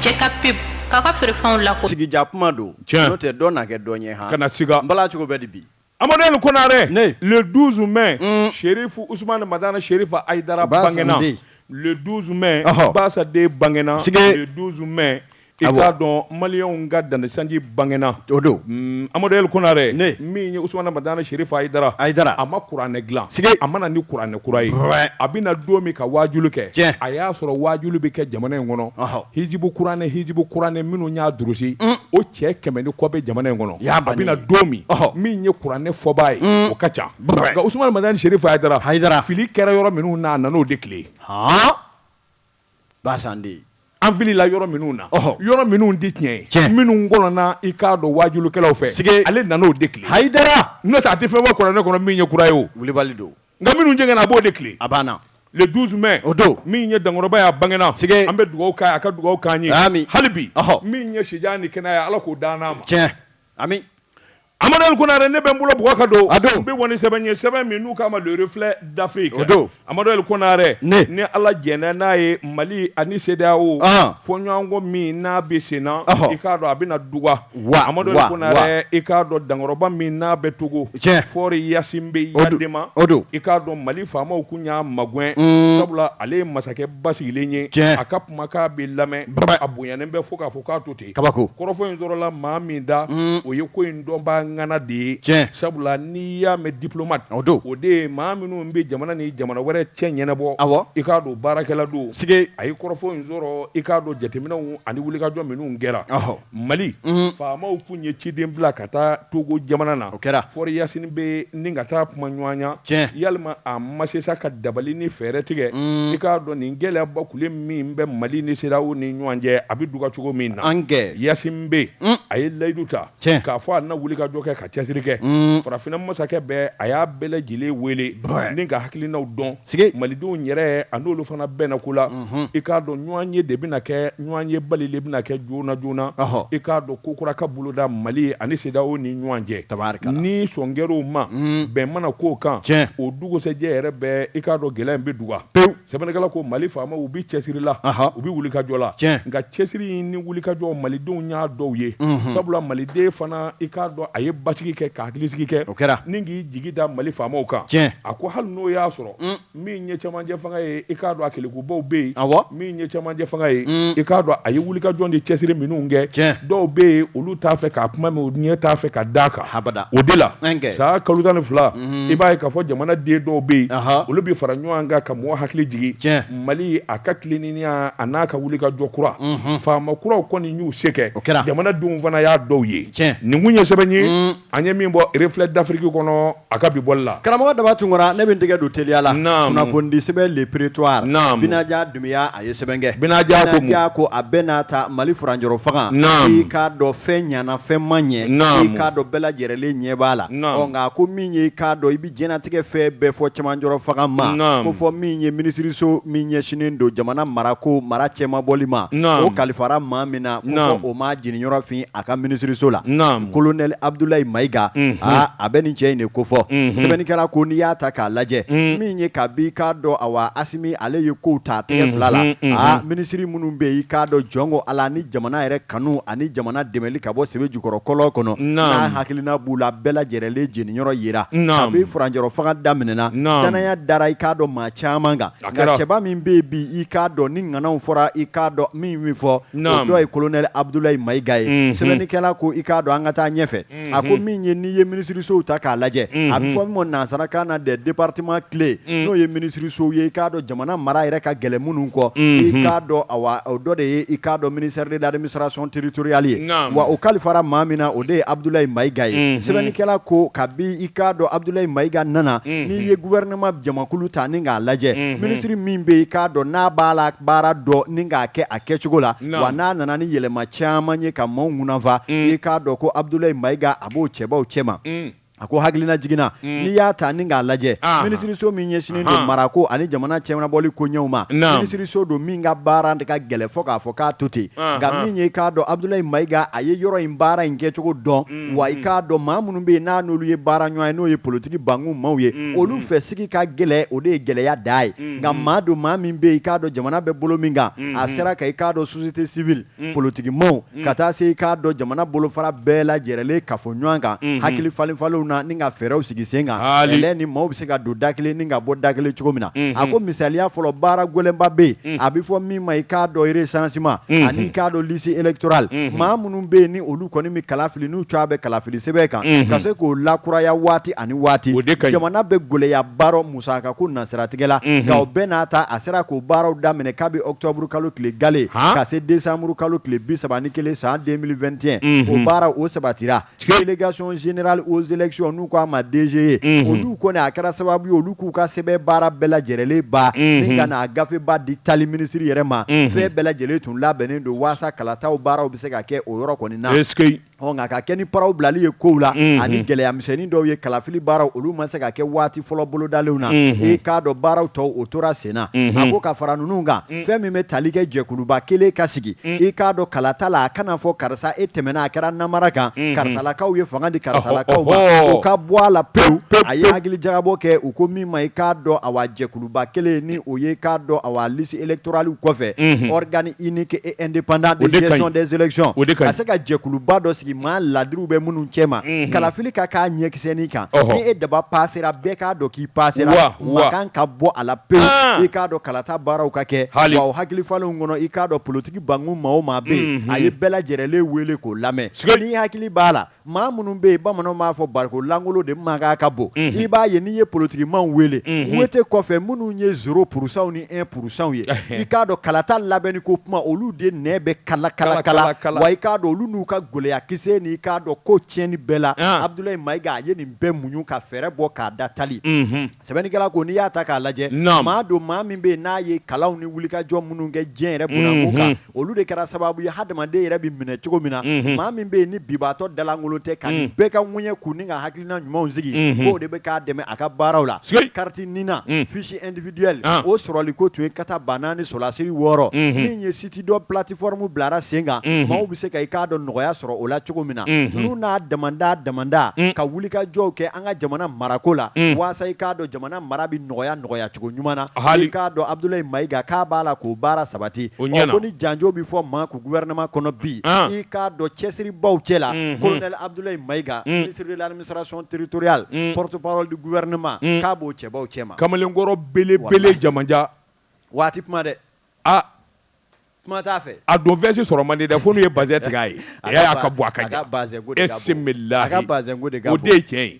Check up pip. Kaka frefan la ko. Sigi japuma do. No te dona ke donye ha. Kana siga. Mbala chuko bedi bi. Amadou Konaré, le 12 mai, Shérif Ousmane Madana Shérif Aïdara Bangena. Le 12 mai, Bassa de Bangena. Le 12 mai, État dont Malion garde dans le Sanji Bangena. Todo. Amadou Konaré, Mini Ousmane Madana Shérif Aïdara. Ama Kourane Glan. Amana ni Kourane Kouraï. Abina Domi ka wajuluke. Aya soro wajulubike jamane ngono. Hijibu Kourane minu nya drusi. O cɛ kɛmɛ ni kɔ bɛ jamana in kɔnɔ a bɛna don min min ye kuranɛ fɔbaa ye o ka ca nka Ousmane Madani Shérif Haïdara fili kɛra yɔrɔ minnu na a nan'o de tile basande an filila yɔrɔ minnu na yɔrɔ minnu di tiɲɛ minnu kɔnɔna i k'a dɔn wajulukɛlaw fɛ ale nan'o de tile Haïdara n'o tɛ a tɛ fɛn bɔ kuranɛ kɔnɔ min ye kura ye o wulibali don nka minnu jɛngɛnna a b'o de tile a banna le 12 mai min ye dankɔrɔba y'a bangena an bɛ dugawu k'a ye a ka dugawu k'an ye hali bi min ye sijan ni kɛnɛya Ala k'o d'an ma tiɲɛ ami Amadou Konaré ne bɛ n bolo bugɔ ka don n bɛ wɔni sɛbɛn ye sɛbɛn min n'u k'a ma le reflet d'Afrique Amadou Konaré ni Ala jɛnna n'a ye Mali ani CEDEAO fɔɲɔgɔnkɔ min n'a bɛ sen na i k'a dɔn a bɛna duga Amadou Konaré i k'a dɔn dankɔrɔba min n'a bɛ Togo fɔri Yasin bɛ Yadema i k'a dɔn Mali faamaw kun y'a magɛn sabula ale ye masakɛ basigilen ye a ka kumakan bɛ lamɛn a bonyanen bɛ fo k'a fɔ k'a to ten kabako kɔrɔfɔ in sɔrɔla maa min da o ye ko in dɔnba ngana de sabula n'i y'a mɛn diplomate o de ye maa minnu bɛ jamana ni jamana wɛrɛ cɛ ɲɛnabɔ i k'a dɔn baarakɛla don a ye kɔrɔfɔ in sɔrɔ i k'a dɔn jateminɛw ani wulikajɔ minnu kɛra Mali faamaw kun ye ciden bila ka taa Togo jamana na fɔri Yasini bɛ ni ka taa kuma ɲɔgɔnya yalima a ma se sa ka dabali ni fɛɛrɛ tigɛ i k'a dɔn nin gɛlɛya bakule min bɛ Mali ni CEDEAO ni ɲɔgɔn cɛ a bɛ duga cogo min na Yasini bɛ a ye layidu ta k'a fɔ a na wulikajɔ kɛ ka cɛsiri kɛ farafinna masakɛ bɛɛ a y'a bɛɛ lajɛlen wele ni ka hakilinaw dɔn malidenw yɛrɛ a n'olu fana bɛnna ko la i k'a dɔn ɲɔgɔn ye de bɛna kɛ ɲɔgɔn ye bali de bɛna kɛ joona joona i k'a dɔn ko kura ka boloda Mali ani CEDEAO ni ɲɔgɔn cɛ ni sɔn kɛr'o ma bɛn mana k'o kan o dugusɛjɛ yɛrɛ bɛɛ i k'a dɔn gɛlɛya in bɛ duga pewu sɛbɛnnikɛla ko Mali faamaw u bɛ cɛsiri la u bɛ wulikajɔ la nka cɛsiri ni wulikajɔ malidenw y'a dɔw ye sabula maliden fana i k'a dɔn a ye basigi kɛ ka hakilisigi kɛ o kɛra ni k'i jigi da Mali faamaw kan a ko hali n'o y'a sɔrɔ min ye cɛmancɛ fanga ye i k'a dɔn a kelekubaw bɛ yen min ye cɛmancɛ fanga ye i k'a dɔn a ye wulikajɔ ni cɛsiri minnu kɛ dɔw bɛ yen olu t'a fɛ k'a kuma mɛn o ɲɛ t'a fɛ ka d'a kan o de la saa kalo 12 i b'a ye k'a fɔ jamana den dɔw bɛ yen olu bɛ fara ɲɔgɔn kan ka mɔgɔ hakili jigin Mali a ka tilennenya a n'a ka wulikajɔ kura faama kuraw kɔni y'u se kɛ jamanadenw fana y'a dɔw ye nin kun ye sɛbɛn ye an ye min bɔ reflet d'Afrique kɔnɔ a ka bi bɔli la karamɔgɔ Daba Tunkara ne bɛ n tɛgɛ don teliya la kunnafoni sɛbɛn le prétoire Binaja Dunbiya a ye sɛbɛn kɛ Binaja ko a bɛɛ n'a ta Mali furanjɔrɔ fanga i k'a dɔn fɛn ɲɛna fɛn ma ɲɛ i k'a dɔn bɛɛ lajɛlen ɲɛ b'a la nka ko min ye i k'a dɔn i bɛ diɲɛlatigɛ fɛn bɛɛ fɔ cɛmanjɔrɔ fanga ma ko fɔ min ye minisiriso min ɲɛsinnen don jamana marako mara cɛma bɔli ma o kalifara maa min na ko fɔ o ma jiniyɔrɔ fin a ka minisiriso la colonel Abdoulaye Maïga a bɛ nin cɛ in de ko fɔ sɛbɛnnikɛla ko n'i y'a ta k'a lajɛ min ye ka bi k'a dɔn awa Asimi ale ye kow ta tɛgɛ fila la minisiri minnu bɛ yen i k'a dɔn jɔnko ala ni jamana yɛrɛ kanu ani jamana dɛmɛli ka bɔ sɛbɛ jukɔrɔ kɔlɔn kɔnɔ n'a hakilina b'u la bɛɛ lajɛlen jeniyɔrɔ yira a bɛ furanjɔrɔ fanga daminɛna danaya dara i k'a dɔn maa caman kan nka cɛba min bɛ yen bi i k'a dɔn ni ŋanaw fɔra i k'a dɔn min fɔ o dɔ ye colonel Abdoulaye Maïga ye sɛbɛnnikɛla ko i k'a dɔn an ka taa ɲɛfɛ a ko min ye n'i ye minisirisow ta k'a lajɛ a bɛ fɔ min ma nansarakan na des départements clés n'o ye minisirisow ye i k'a dɔn jamana mara yɛrɛ ka gɛlɛn minnu kɔ i k'a dɔn awa o dɔ de ye i k'a dɔn ministère de l'administration territoriale ye wa o kalifara maa min na o de ye Abdoulaye Maïga ye sɛbɛnnikɛla ko kabi i k'a dɔn Abdoulaye Maïga nana n'i ye gouvernement jamakulu ta ni k'a lajɛ minisiri min bɛ yen i k'a dɔn n'a b'a la baara dɔn ni k'a kɛ a kɛcogo la wa n'a nana ni yɛlɛma caman ye ka maaw ŋunafa i k'a dɔn ko Abdoulaye Maïga a b'o cɛbaw cɛma a ko hakilina jigina n'i y'a ta ni k'a lajɛ minisiriso min ɲɛsinnen don marako ani jamana cɛmanabɔli koɲɛw ma minisiriso don min ka baara ka gɛlɛ fɔ k'a fɔ k'a to ten nka min ye i k'a dɔn Abdoulaye Mayiga a ye yɔrɔ in baara in kɛcogo dɔn wa i k'a dɔn maa minnu bɛ yen n'a n'olu ye baara ɲɔgɔn ye n'o ye politiki bankun maaw ye olu fɛ sigi ka gɛlɛ o de ye gɛlɛya da ye nka maa don maa min bɛ yen i k'a dɔn jamana bɛ bolo min kan a sera ka i k'a dɔn société civile politiki maaw ka taa se i k'a dɔn jamana bolofara bɛɛ lajɛrɛlen ka fɔ ɲɔgɔn kan hakili falen-falenw na ni ka fɛɛrɛw sigi sen kan ɛlɛ ni maaw bɛ se ka don da kelen ni ka bɔ da kelen cogo min na a ko misaliya fɔlɔ baara gɛlɛnba bɛ yen a bɛ fɔ min ma i k'a dɔn recensement ani i k'a dɔn liste électorale maa minnu bɛ yen ni olu kɔni bɛ kalafili n'u cogoya bɛ kalafili sɛbɛn kan ka se k'o lakuraya waati ani waati jamana bɛ gɛlɛya baara musaka ko nasiratigɛ la nka o bɛɛ n'a ta a sera k'o baaraw daminɛ kabi octobre kalo tile gale ka se décembre kalo tile 31 san 2021 o baara o sabatira délégation générale aux élections n'u k'a ma DG olu kɔni a kɛra sababu ye olu k'u ka sɛbɛn baara bɛɛ lajɛlen ba ni ka na gafe ba di tali minisiri yɛrɛ ma fɛn bɛɛ lajɛlen tun labɛnnen don waasa kalataw baaraw bɛ se ka kɛ o yɔrɔ kɔni na nka ka kɛ ni paraw bilali ye kow la ani gɛlɛya misɛnnin dɔw ye kalafili baaraw olu ma se ka kɛ waati fɔlɔ bolodalenw na i k'a dɔn baaraw tɔw o tora sen na a ko ka fara ninnu kan fɛn min bɛ tali kɛ jɛkuluba kelen ka sigi i k'a dɔn kalata la a kana fɔ karisa e tɛmɛna a kɛra namara kan karisalakaw ye fanga di karisalakaw ma o ka bɔ a la pewu a ye hakili jagabɔ kɛ u ko min ma i k'a dɔn awa jɛkuluba kelen ni o ye k'a dɔn awa liste électorale kɔfɛ organe unique et indépendant de gestion des élections ka se ka jɛkuluba dɔ sigi maa ladiriw bɛ minnu cɛ ma kalafili ka k'a ɲɛkisɛnin kan ni e daba pasera bɛɛ k'a dɔn k'i pasera ma kan ka bɔ a la pewu i k'a dɔn kalata baaraw ka kɛ wa o hakili falenw kɔnɔ i k'a dɔn politiki bankun maa o maa bɛ yen a ye bɛɛ lajɛlen wele k'o lamɛn n'i hakili b'a la maa minnu bɛ yen bamananw b'a fɔ bariko langolo de mankan ka bon i b'a ye n'i ye politiki maaw wele wete kɔfɛ minnu ye 0% ni 1% ye i k'a dɔn kalata labɛnni ko kuma olu de nɛ bɛ kala wa i k'a dɔn olu n'u ka gɛlɛya kisɛ ni i k'a dɔn ko tiɲɛni bɛɛ la Abdoulaye Mayiga a ye nin bɛɛ muɲu ka fɛɛrɛ bɔ k'a da tali sɛbɛnnikɛla ko n'i y'a ta k'a lajɛ maa don maa min bɛ yen n'a ye kalanw ni wulikajɔ minnu kɛ diɲɛ yɛrɛ bunakun kan olu de kɛra sababu ye hadamaden yɛrɛ bɛ minɛ cogo min na maa min bɛ yen ni bibaatɔ dalankolon tɛ ka nin bɛɛ ka ŋuɲɛ k'u ni ka hakilina ɲumanw sigi k'o de bɛ k'a dɛmɛ a ka baaraw la carte nina fiche individuelle o sɔrɔli ko tun ye kata 4 ni solasiri 6 min ye site dɔ plateforme bilara sen kan maaw bɛ se ka i k'a dɔn nɔgɔya sɔrɔ o la cogo min na ninnu n'a damanda ka wulikajɔw kɛ an ka jamana marako la waasa i k'a dɔn jamana mara bɛ nɔgɔya cogo ɲuman na i k'a dɔn Abdoulaye Mayiga k'a b'a la k'o baara sabati ko ni janjo bɛ fɔ maa ku gouvernement kɔnɔ bi i k'a dɔn cɛsiribaw cɛ la colonel Abdoulaye Mayiga ministre de l'administration territoriale porte-parole du gouvernement k'a b'o cɛbaw cɛ ma kamalenkɔrɔ belebele jamanja waati kuma dɛ kuma t'a fɛ a don vɛsi sɔrɔ man di dɛ fo n'u ye bazɛn tigɛ a ye a ka bɔ a ka jan a ka bazɛnko de ka bon o de ye tiɲɛ ye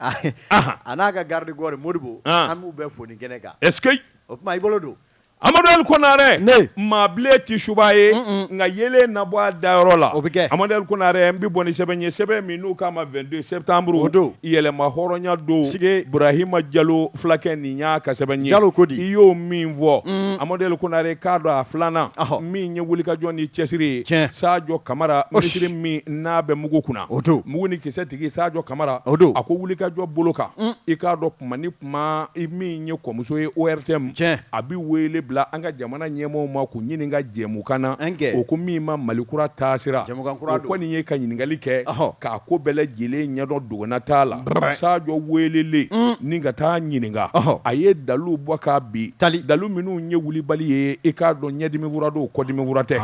a n'a ka garde corps Modibo an b'u bɛɛ fo nin kɛnɛ kan est-ce que o tuma i bolo don Amadu El Konare maa bilen ti suba ye nka yelen na bɔ a dayɔrɔ la o bɛ kɛ Amadu El Konare n bɛ bɔ ni sɛbɛn ye sɛbɛn min n'u k'a ma 22 septembre o don yɛlɛma hɔrɔnya don Burahima Jalo fulakɛ nin y'a ka sɛbɛn ye Jalo ko di i y'o min fɔ Amadu El Konare k'a dɔn a filanan min ye wulikajɔ ni cɛsiri ye Sadio Kamara ministre min n'a bɛ mugu kunna o don mugu ni kisɛ tigi Sadio Kamara o don a ko wulikajɔ bolo kan i k'a dɔn kuma ni kuma min ye kɔmuso ye ORTM a bɛ wele bila an ka jamana ɲɛmɔgɔw ma k'u ɲininka jɛmukan na o ko min ma Malikura taasira o kɔni ye ka ɲininkali kɛ k'a ko bɛɛ lajɛlen ɲɛdɔn dogona t'a la Sadio welele ni ka taa ɲininka a ye dalilu bɔ k'a bi dalilu minnu ye wulibali ye i k'a dɔn ɲɛdimi fura don kɔdimi fura tɛ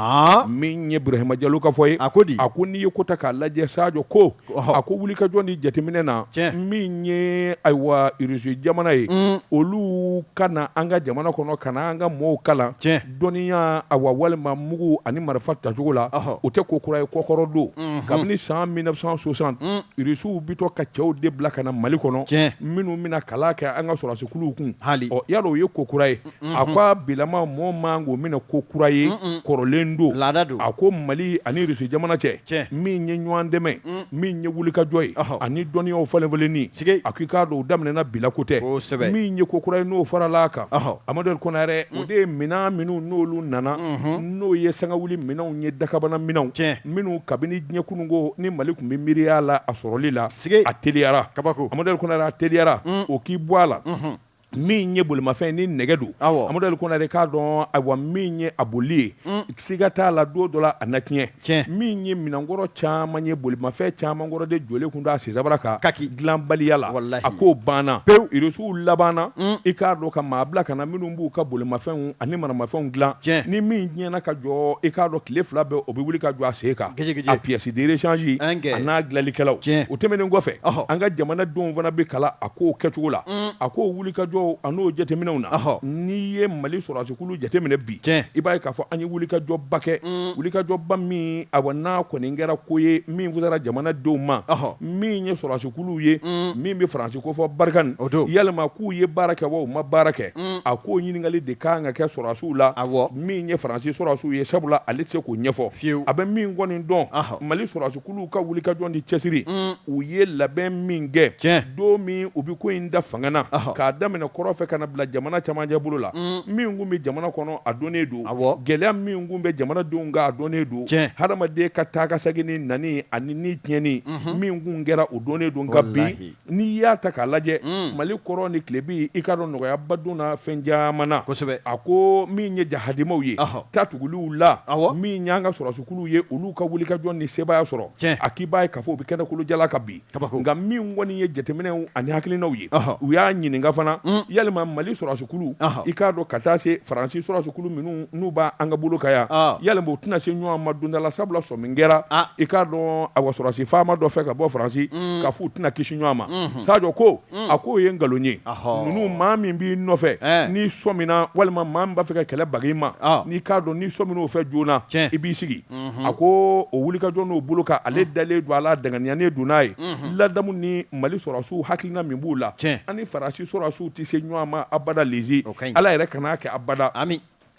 min ye Burahima Jalo ka fɔ ye a ko n'i ye ko ta k'a lajɛ Sadio ko a ko wulikajɔ ni jateminɛ na min ye ayiwa Irisi jamana ye olu ka na an ka jamana kɔnɔ ka na an ka mɔɔw kalan dɔnniya awa walima mugu ani marifa tacogo la o tɛ ko kura ye kɔkɔrɔ don kabini san 1960 Irisiw bitɔ ka cɛw de bila ka na Mali kɔnɔ minnu bɛna kalan kɛ an ka sɔrɔsikuluw kun yala o ye ko kura ye a ko a bilama mɔɔ man k'o minɛ ko kura ye kɔrɔlen don a ko Mali ani Irisi jamana cɛ min ye ɲɔgɔn dɛmɛ min ye wulikajɔ ye ani dɔnniyaw falen-falenni a ko i k'a dɔn o daminɛna bila ko tɛ min ye ko kura ye n'o farala a kan Amadu El Konare o de mina minnu n'olu nana n'o ye sangawuli minanw ye dakabana minanw minnu kabini diɲɛ kunungo ni Mali kun bɛ miiriya la a sɔrɔli la a teliyara Amadou Konare a teliyara o k'i bɔ a la min ye bolimafɛn ni nɛgɛ don Amadou Konare k'a dɔn ayiwa min ye a boli ye siga t'a la don dɔ la a na tiɲɛ min ye minɛnkɔrɔ caman ye bolimafɛn caman kɔrɔ de jɔlen kun don a sensabara kan dilanbaliya la a k'o banna irisiw labanna i k'a dɔn ka maa bila ka na minnu b'u ka bolimafɛnw ani maramafɛnw dilan ni min diɲɛna ka jɔ i k'a dɔn tile 2 bɛɛ o bɛ wuli ka jɔ a sen kan a pièce de rechange a n'a dilanlikɛlaw o tɛmɛnen kɔfɛ an ka jamanadenw fana bɛ kala a k'o kɛcogo la a k'o wuli ka jɔ a n'o jateminɛw na n'i ye Mali sɔrɔdasikulu jateminɛ bi i b'a ye k'a fɔ an ye wulikajɔba kɛ wulikajɔba min awa n'a kɔni kɛra ko ye min fusara jamanadenw ma min ye sɔrɔdasikuluw ye min bɛ Faransi ko fɔ barikani yalima k'u ye baara kɛ wa u ma baara kɛ a k'o ɲininkali de kan ka kɛ sɔrɔdasiw la min ye Faransi sɔrɔdasiw ye sabula ale tɛ se k'o ɲɛfɔ a bɛ min kɔni dɔn Mali sɔrɔdasikuluw ka wulikajɔ ni cɛsiri u ye labɛn min kɛ don min u bɛ ko in da fanga na k'a daminɛ kɔrɔ fɛ kana bila jamana camancɛ bolo la min kun bɛ jamana kɔnɔ a donnen don gɛlɛya min kun bɛ jamanadenw kan a donnen don hadamaden ka taa ka segin ni nani ani ni tiɲɛni min kun kɛra o donnen don nka bi n'i y'a ta k'a lajɛ Mali kɔrɔ ni tile bi i ka dɔn nɔgɔyaba donna fɛn caman na a ko min ye jahadimaw ye tatuguliw la min y'an ka sɔrɔdasikuluw ye olu ka wulikajɔ ni sebaaya sɔrɔ a k'i b'a ye k'a fɔ u bɛ kɛnɛkolojala kan bi nka min kɔni ye jateminɛw ani hakilinaw ye u y'a ɲininka fana yalima Mali sɔrɔdasikulu i k'a dɔn ka taa se Faransi sɔrɔdasikulu minnu n'u b'a an ka bolo kan yan yalima u tɛna se ɲɔgɔn ma don dɔ la sabula sɔmi kɛra i k'a dɔn awa sɔrɔdasi faama dɔ fɛ ka bɔ Faransi k'a fɔ u tɛna kisi ɲɔgɔn ma Sadio ko a k'o ye nkalon ye ninnu maa min b'i nɔfɛ n'i sɔmina walima maa min b'a fɛ ka kɛlɛ bag'i ma n'i k'a dɔn n'i sɔmin'o fɛ joona i b'i sigi a ko o wulikajɔ n'o bolo kan ale dalen don a la danganiyanen don n'a ye ladamu ni Mali sɔrɔdasiw hakilina min b'u la ani Faransi sɔrɔdasiw tɛ se ɲɔgɔn ma abada lezi ala yɛrɛ kan'a kɛ abada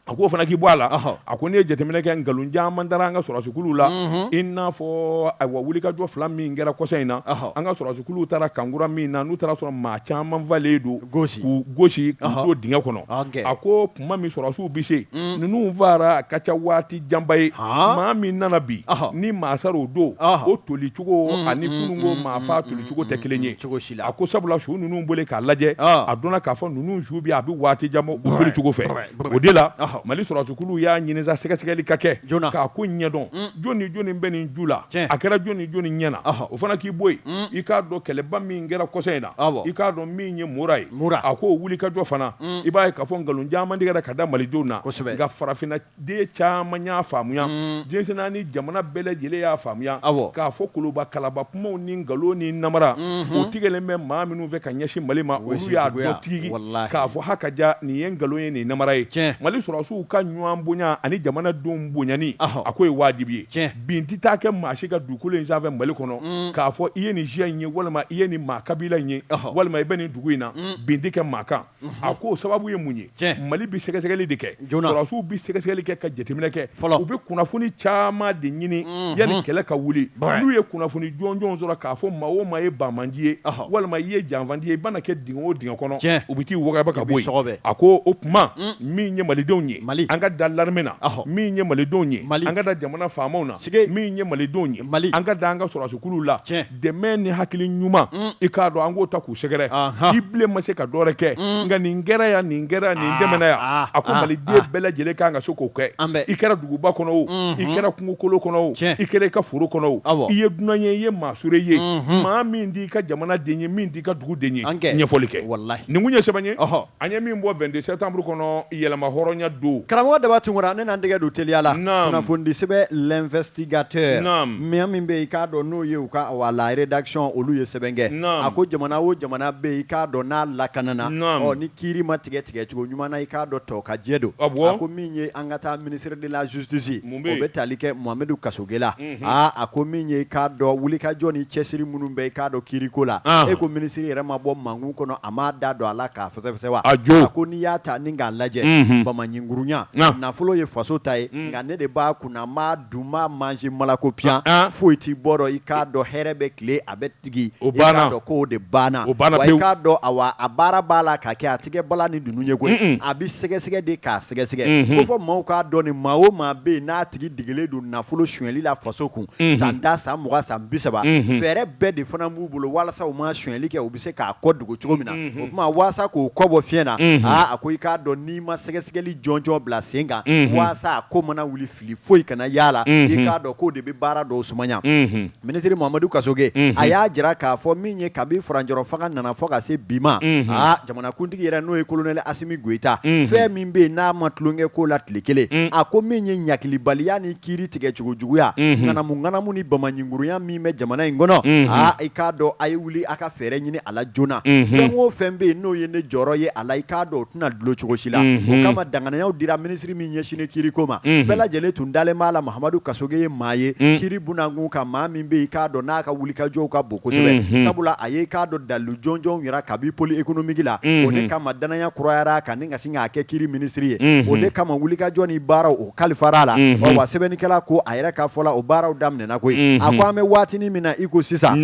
a ko fana k'i bɔ a la a ko n'i ye jateminɛ kɛ nkalon caman dara an ka sɔrɔdasikuluw la i n'a fɔ ayiwa wulikajɔ 2 min kɛra kɔsa in na an ka sɔrɔdasikuluw taara kankura min na n'u taara sɔrɔ maa caman falen don k'u gosi k'u to dingɛ kɔnɔ a ko kuma min sɔrɔdasiw bɛ se ninnu fara a ka ca waati janba ye maa min nana bi ni maa sar'o don o tolicogo ani kununko maa fa tolicogo tɛ kelen ye a ko sabula su ninnu bolo k'a lajɛ a dɔnna k'a fɔ ninnu su bi a bɛ waati jan bɔ o tolicogo fɛ o de la Mali sɔrɔdasikuluw y'a ɲini sa sɛgɛsɛgɛli ka kɛ k'a ko ɲɛdɔn jɔni jɔni bɛ nin ju la a kɛra jɔni jɔni ɲɛna o fana k'i bɔ yen i k'a dɔn kɛlɛba min kɛra kɔsa in na i k'a dɔn min ye Mura ye a k'o wulikajɔ fana i b'a ye k'a fɔ nkalon caman tigɛra ka da malidenw na nka farafinna den caman y'a faamuya diɲɛsɛnna ni jamana bɛɛ lajɛlen y'a faamuya k'a fɔ koloba kalaba kumaw ni nkalon ni namara o tigɛlen bɛ maa minnu fɛ ka ɲɛsin Mali ma olu y'a dɔn tigi k'a fɔ hakaja nin ye nkalon ye nin namara ye Mali sɔrɔdasiw ka ɲɔgɔn bonya ani jamanadenw bonyani a ko ye wajibi ye bin tɛ taa kɛ maa si ka dugukolo in sanfɛ Mali kɔnɔ k'a fɔ i ye nin siya in ye walima i ye nin maa kabila in ye walima i bɛ nin dugu in na bin tɛ kɛ maa kan a ko sababu ye mun ye Mali bɛ sɛgɛsɛgɛli de kɛ sɔrɔdasiw bɛ sɛgɛsɛgɛli kɛ ka jateminɛ kɛ u bɛ kunnafoni caman de ɲini yanni kɛlɛ ka wuli n'u ye kunnafoni jɔnjɔn sɔrɔ k'a fɔ maa o maa ye Bamanji ye walima i ye janfandi ye i mana kɛ dingɛ o dingɛ kɔnɔ u bɛ t'i wagaba ka bɔ yen a ko o tuma min ye Malidenw ye an ka da l'armée na min ye Malidenw ye an ka da jamana faamaw na min ye Malidenw ye an ka da an ka sɔrɔdasikuluw la dɛmɛ ni hakili ɲuman i k'a dɔn an k'o ta k'u sɛgɛrɛ i bilen ma se ka dɔwɛrɛ kɛ nka nin kɛra yan nin kɛra nin dɛmɛna yan a ko Maliden bɛɛ lajɛlen kan ka se k'o kɛ i kɛra duguba kɔnɔ o i kɛra kungokolo kɔnɔ o i kɛra i ka foro kɔnɔ o i ye dunan ye i ye maasure ye maa min d'i ka jamana den ye min d'i ka dugu den ye ɲɛfɔli kɛ nin kun ye sɛbɛn ye an ye min bɔ 22 septembre kɔnɔ yɛlɛma hɔrɔnya don karamɔgɔ Daba Tunkara ne n'an tɛgɛ don teliya la kunnafoni sɛbɛn l'investigateur mɛ min bɛ i k'a dɔn n'o ye u ka la rédaction olu ye sɛbɛn kɛ a ko jamana o jamana bɛ i k'a dɔn n'a lakanana ni kiiri ma tigɛ cogo ɲuman na i k'a dɔn tɔ ka jɛ don a ko min ye an ka taa ministre de la justice o bɛ tali kɛ Muhamɛdu Kasogela a ko min ye i k'a dɔn wulikajɔ ni cɛsiri minnu bɛ i k'a dɔn kiiriko la e ko ministre yɛrɛ ma bɔ mangun kɔnɔ a m'a da don a la k'a fɛsɛfɛsɛ wa a ko n'i y'a ta ni k'a lajɛ Bamanjingo ngurunya nafolo ye faso ta ye nga ne de b'a kunna ma duma manger malako pian fo iti boro I ka do herebe kle abetigi I ka do ko de bana wa I ka do awa abara bala ka ke atige bala ni dunu nyego abi sege de ka sege ko fo mo ka do ni mawo ma be na tigi digele do nafolo hwenli la faso kun sanda sa moga sa bisaba fere be de fana mu bolo wala sa o ma hwenli ke obi se ka kodugo chogomina o kuma wasa ko kobo fiena akoy ka do ni ma sege jonjo bla senga wasa ko mana wuli fili foi kana yala I ka do ko de be bara do sumanya ministre Muhammadu Kasoge aya jira ka fo minye kabi franjoro fanga nana fo ka se bima jamana kuntigi yera no e colonel Asimi Goita fe mimbe na matlunge ko latlekele ako minye nyakili baliani kiri tige chugujuya ngana mu ni bamanyinguru ya mime jamana ingono I ka do ay wuli aka fere nyini ala jona fengo fembe no ye ne joro ye ala I ka do tuna dlo chugoshila o kama dangana yaw dira ministry minye shine kiri koma bela jele tundale mala Muhammadu Kasoge ye maye kiri bunangu ka ma mimbe I ka do na ka wuli ka jo ka boko sebe sabula aye ka do dalu jonjo yira kabi poli economique la o de kama danaya kroyara ka ninga singa ake kiri ministry ye o de kama wuli ka jo ni bara o kalifara la o wa sebe nikela ko ayira ka fola o bara o damne na ko akwa me watini mina iko sisa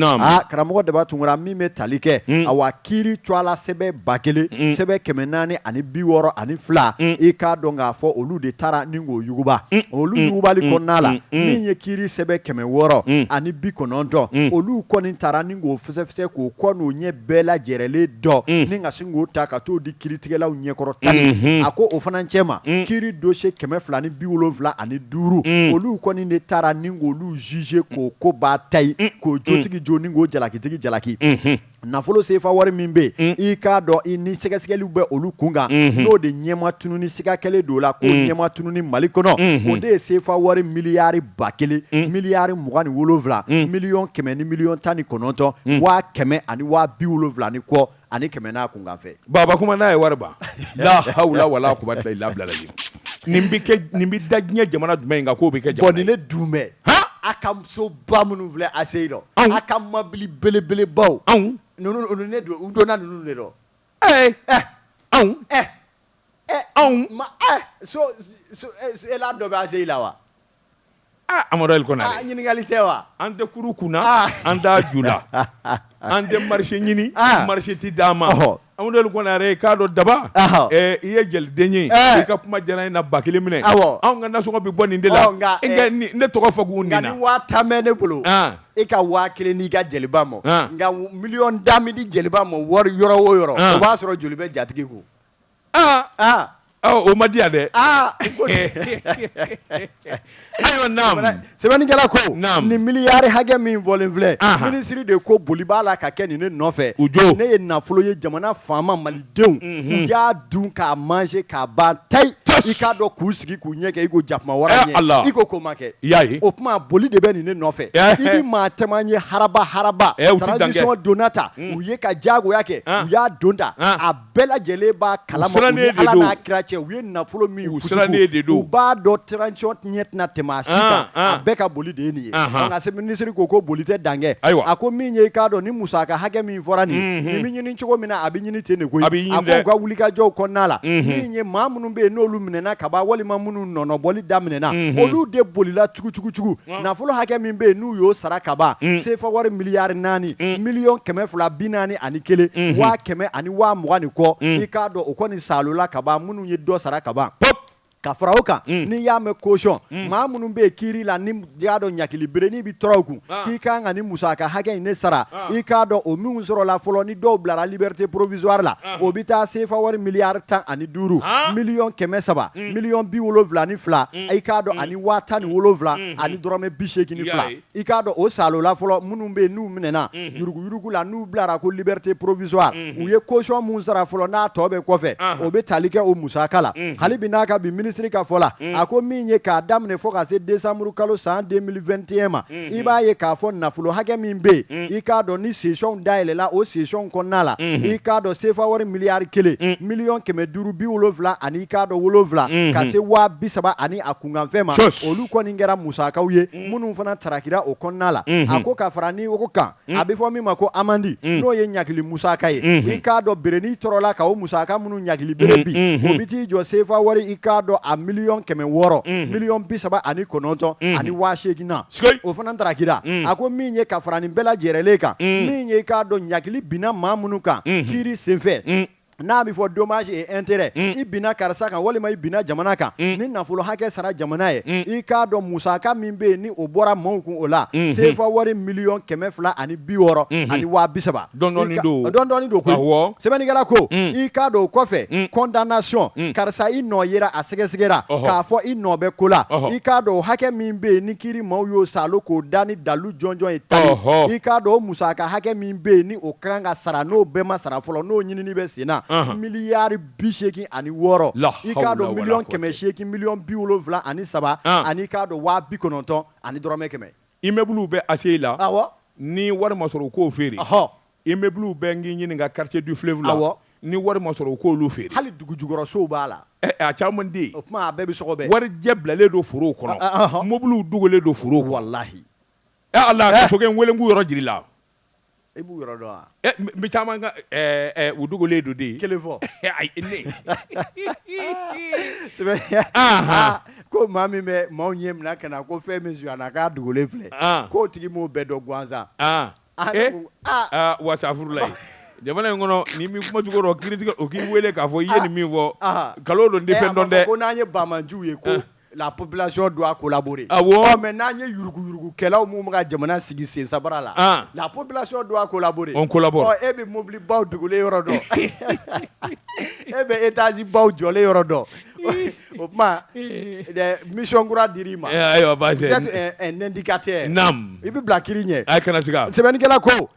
karamogo de batungura mime talike awa kiri twala sebe bakele sebe kemenani ani biworo ani fla I ka do nga fo olu de tara ningo yuguba olu yuguba li konala minye kiri sebe kemeworo ani bikononto olu koni tara ningo fese ko kono nye bela jerele do ninga singo taka to di kiri tigela unye koro tani ako ofana nchema kiri doshe kemefla ni biwolo vla ani duru olu koni ne tara ningo olu juge ko batai ko jotigi joningo jalaki nafolo sefa wari mimbe I ka do ni segesegeli be olu kunga no de nyema tununi siga kele do la ko nyema tununi malikono o de sefa wari miliyari bakele miliyari mugani wolovla million keme ni million tani kononto wa keme ani wa biwolovla ni ko ani keme na kunga fe baba kuma na e warba la hawla wala quwwata illa billah nimbi dagnya jamana dumenga ko be ke jamana bonile dume akam so bamunu vle aseido akam mabli bele baw nunu ne do udona nunu ne do so ela do ba aseila wa amorel kona nyini ngalite wa ande kurukuna anda jula ande marché nyini marché ti dama amodel kona re ka do daba iye jel denye ka kuma jana na bakile mine an ga naso bi bonni ndela nga ne to ko fagu ndina ngani wa tamene bulu ka wa kile ni ga jeliba mo nga million dami di jeliba mo wor yoro wo yoro o ba soro jolibe jatigi ko o madia de ayo nam sebani gala ko ni miliyari hage min volen ministry de ko bolibala ka ken ni no fe ne ye nafolo ye jamana fama malidenw u ya dun ka manger ka ba tai I ka do ku sigi ku nyeke I go japma wara nye I go ko make o kuma boli de be ni no fe I di ma temanye haraba transition donata u ye ka jago yake u ya donda a bela jeleba kalama ala na krache u ye nafolo mi u ba do transition nyet na temasika a beka boli de ni nga se ministry ko boli te dange ako minye ka do ni musaka hage mi forani ni minye ni choko mina abinyini tene ko ako kwa wulika jo konala minye mamunu be no lu minena kaba wali mamunu nono boli damnena olu de boli la chugu nafolo hage mi be nu yo sara kaba sefa wari miliyari nani million keme fula binani ani kele wa keme ani wa mwani ko I ka do okoni salula kaba munu ye do sara kaba ka farauka ni ya me caution ma munun be kiri la ni diado nyakili bereni bi toroku ki ka ngani musaka hage ne sara I ka do o mi zoro la folo ni do blara liberté provisoire la o bita sefa war milliard tan ani duru million keme saba million bi wolovla ni fla I ka do ani wata ni wolovla ani drome bisheki ni fla I ka do o salo la folo munun be nu minena yurugu la nu blara ko liberté provisoire u ye caution mun zara folo na tobe ko fe o be talike o musaka la halibina ka bi ministre ka fola ako minye ka damne fo ka se décembre kalo san 2021 ma I ba ye ka fo nafulo hage min be I ka do ni session daile la o session konala I ka do sefa wori milliard kele million keme duru bi wolovla ani I ka do wolovla ka se wa bisaba ani akunga fema olu ko ningera musaka uye munu fana tarakira o konala ako ka farani o kan abi fo mi mako amandi no ye nyakili musaka ye I ka do bereni torola ka o musaka munu nyakili berebi o biti jo sefa wori I ka do a million kɛmɛ wɔɔrɔ million 30 ani 9 ani 80,000 o fana taara kira a ko min ye ka fara nin bɛɛ lajɛlen kan min ye k'a dɔn ɲagili binna maa minnu kan kiiri senfɛ n'a bɛ fɔ dommage et intérêt i binna karisa kan walima i binna jamana kan ni nafolo hakɛ sara jamana ye i k'a dɔn musaka min bɛ yen ni o bɔra maaw kun o la CFA wari million 260 ani 60,000 dɔɔni don koyi sɛbɛnnikɛla ko i k'a dɔn o kɔfɛ condamnation karisa i nɔ yera a sɛgɛsɛgɛra k'a fɔ i nɔ bɛ ko la i k'a dɔn o hakɛ min bɛ yen ni kiiri maaw y'o salo k'o da ni dalu jɔnjɔn ye tali i k'a dɔn o musaka hakɛ min bɛ yen ni o ka kan ka sara n'o bɛɛ ma sara fɔlɔ n'o ɲinini bɛ sen na miliyari 80 ani 6 i k'a dɔn million 800 million 70 ani 3 ani k'a dɔn 90 ani dɔrɔmɛ 100 immeuble bɛ ACI la ni wari ma sɔrɔ u k'o feere immeuble bɛ ngi ɲininka quartier du fleuve la ni wari ma sɔrɔ u k'olu feere hali dugu jukɔrɔsow b'a la a caman den o kuma a bɛɛ bɛ sɔgɔ bɛɛ wari jɛ bilalen don forow kɔnɔ mobile dogolen don forow wallahi Allah ka sokɛ n wele n k'u yɔrɔ jiri la i b'u yɔrɔ dɔn wa n caman ka u dogolen don de kelen fɔ ne ko maa min bɛ maaw ɲɛ minɛ ka na ko fɛn min suyana k'a dogolen filɛ k'o tigi m'o bɛɛ dɔn gansan wasafurula ye jamana in kɔnɔ ni min kuma jugu rɔ kiiritigɛ o k'i wele k'a fɔ i ye nin min fɔ kalo don tɛ fɛn dɔn dɛ ko n'an ye bamanjiw ye ko la population doit collaborer mais n'an ye yuruguyurugukɛlaw mun bɛ ka jamana sigi sen sabara la la population doit collaborer on collabore e bɛ mobili baw dogolen yɔrɔ dɔn e bɛ étage baw jɔlen yɔrɔ dɔn o tuma mission kura dir'i ma c'est un indicateur i bɛ bila kiiri ɲɛ sɛbɛnnikɛla ko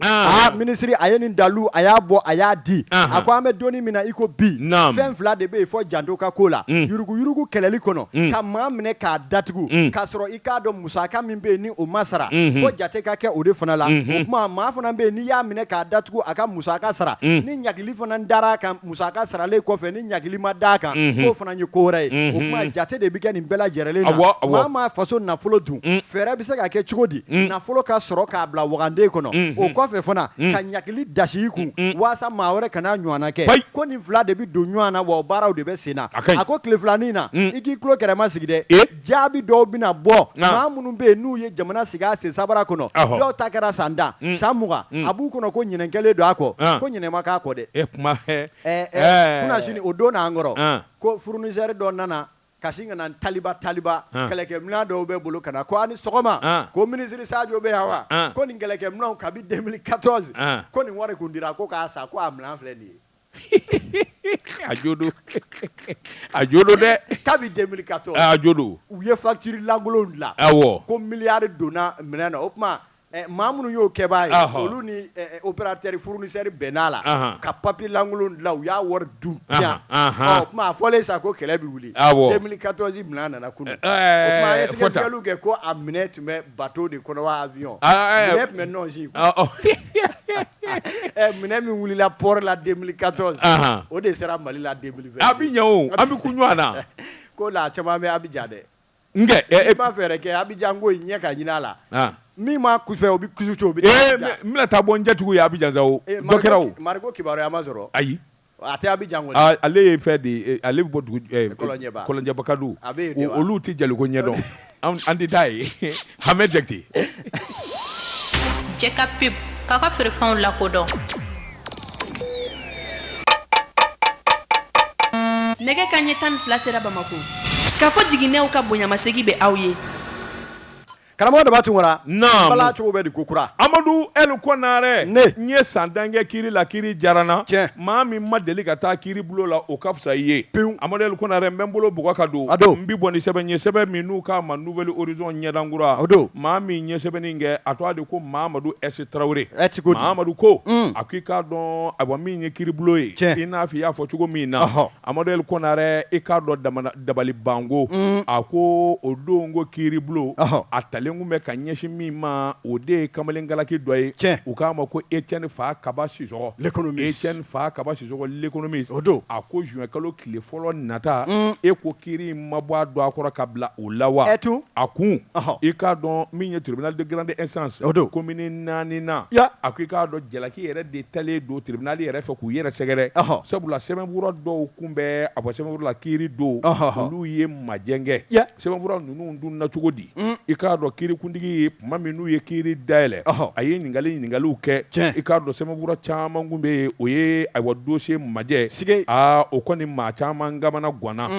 ministre a ye nin dalu a y'a bɔ a y'a di a ko an bɛ donni min na i ko bi fɛn 2 de bɛ yen fɔ janto ka ko la yuruguyurugu kɛlɛli kɔnɔ ka maa minɛ k'a datugu k'a sɔrɔ i k'a dɔn musaka min bɛ yen ni o ma sara fo jate ka kɛ o de fana la o tuma maa fana bɛ yen n'i y'a minɛ k'a datugu a ka musaka sara ni ɲagili fana dara kan musaka saralen kɔfɛ ni ɲagili ma d'a kan k'o fana ye ko wɛrɛ ye o tuma jate de bɛ kɛ nin bɛɛ lajɛlen na maa ma faso nafolo dun fɛɛrɛ bɛ se ka kɛ cogo di nafolo ka sɔrɔ k'a bila waganden kɔnɔ o kɔfɛ fana ka ɲagili dasi i kun waasa maa wɛrɛ kana ɲɔgɔnna kɛ ko nin 2 de bɛ don ɲɔgɔn na wa o baaraw de bɛ sen na a ko tile filanin na i k'i tulo kɛrɛma sigi dɛ jaabi dɔw bɛna bɔ maa minnu bɛ yen n'u ye jamana sigi a sen sabara kɔnɔ dɔw ta kɛra san 10 san 20 a b'u kɔnɔ ko ɲinɛn kɛlen don a kɔ ko ɲinɛn ma k'a kɔ dɛ kunna sini o don n'an kɔrɔ ko fournisseur dɔ nana ka sin ka na taliba kɛlɛkɛminɛn dɔw bɛ bolo ka na ko a ni sɔgɔma ko ministre Sadio bɛ yan wa ko nin kɛlɛkɛminɛnw kabi 2014 ko nin wari kun dira ko k'a sa ko a minɛn filɛ nin ye a jodo dɛ kabi 2014 a jodo u ye facture lankolon dilan ko miliyari donna minɛn na o tuma maa minnu y'o kɛbaa ye olu ni opérateur fournisseur bɛnn'a la ka papier lankolon dilan u y'a wari dun piyan o tuma a fɔlen sa ko kɛlɛ bɛ wuli 2014 minɛn nana kunun o tuma an ye sɛgɛsɛgɛliw kɛ ko a minɛn tun bɛ bateau de kɔnɔ wa avion minɛn tun bɛ nɔnsi minɛn min wulila port la 2014 o de sera Mali la 2020 a bɛ ɲɛ o an bɛ kun ɲɔgɔn na ko la caman bɛ Abidjan dɛ i b'a fɛɛrɛ kɛ Abidjan ko ɲɛ ka ɲin'a la min ma kufɛ o bɛ kusu co bi n bɛna taa bɔ n jatigiw ye Abidjan sa o dɔ kɛra o Mariko kibaruya ma sɔrɔ ayi a tɛ Abidjan kɔni ale ye fɛn de ale bɛ bɔ dugu Kɔlɔnjɛba Kadu olu tɛ jaliko ɲɛdɔn an tɛ taa ye Hamɛ Jakite jɛ ka pib k'a ka feerefɛnw lakodɔn nɛgɛ kanɲɛ 12 sera Bamako k'a fɔ jiginɛw ka bonyamasegin bɛ aw ye karamɔgɔ daba tun wara bala cogo bɛ di ko kura Amadu El Konarɛ n ye san 10 kɛ kiiri la kiiri diyara n na maa min ma deli ka taa kiiri bulon la o ka fisa i ye Amadu El Konarɛ n bɛ n bolo bugɔ ka don n bɛ bɔ ni sɛbɛn ye sɛbɛn min n'u k'a ma Nouvelle Horizon ɲɛdankura maa min ye sɛbɛnnin kɛ a tɔgɔ de ko Mahamadu S Tarawele Mahamadu ko a ko i k'a dɔn ayiwa min ye kiiri bulon ye i n'a fɔ i y'a fɔ cogo min na Amadu El Konarɛ i k'a dɔn dabali banko a ko o don ko kiiri bulon a tali jɔlen kun bɛ ka ɲɛsin min ma o de ye kamalengalaki dɔ ye u k'a ma ko Etienne fa Kaba Sisɔgɔ Etienne fa Kaba Sisɔgɔ l'économiste o don a ko juin kalo tile fɔlɔ nata e ko kiiri ma bɔ a don a kɔrɔ ka bila o la wa a kun i k'a dɔn min ye tribunal de grande instance commune 4 na a ko i k'a dɔn jalaki yɛrɛ de talen don tribunal yɛrɛ fɛ k'u yɛrɛ sɛgɛrɛ sabula sɛbɛnfura dɔw kun bɛ a bɔ sɛbɛnfura la kiiri don olu ye majɛngɛ sɛbɛnfura ninnu dun na cogo di i k'a dɔn kiirikuntigi ye tuma min n'u ye kiiri dayɛlɛ a ye ɲininkaliw kɛ i k'a dɔn sɛbɛnfura caman kun bɛ yen o ye ayiwa dossier majɛ o kɔni maa caman gamana ganna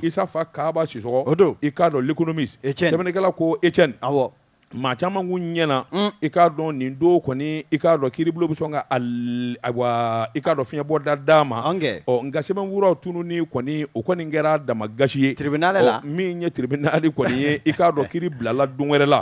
Isa fa Kaba Sisɔgɔ i k'a dɔn l'économiste sɛbɛnnikɛla ko Etienne maa caman kun ɲɛna i k'a dɔn nin don kɔni i k'a dɔn kiiribulon bɛ sɔn ka i k'a dɔn fiɲɛbɔda d'a ma nka sɛbɛnfuraw tununi kɔni o kɔni kɛra dama gasi ye tribunal la min ye tribunal kɔni ye i k'a dɔn kiiri bilala don wɛrɛ la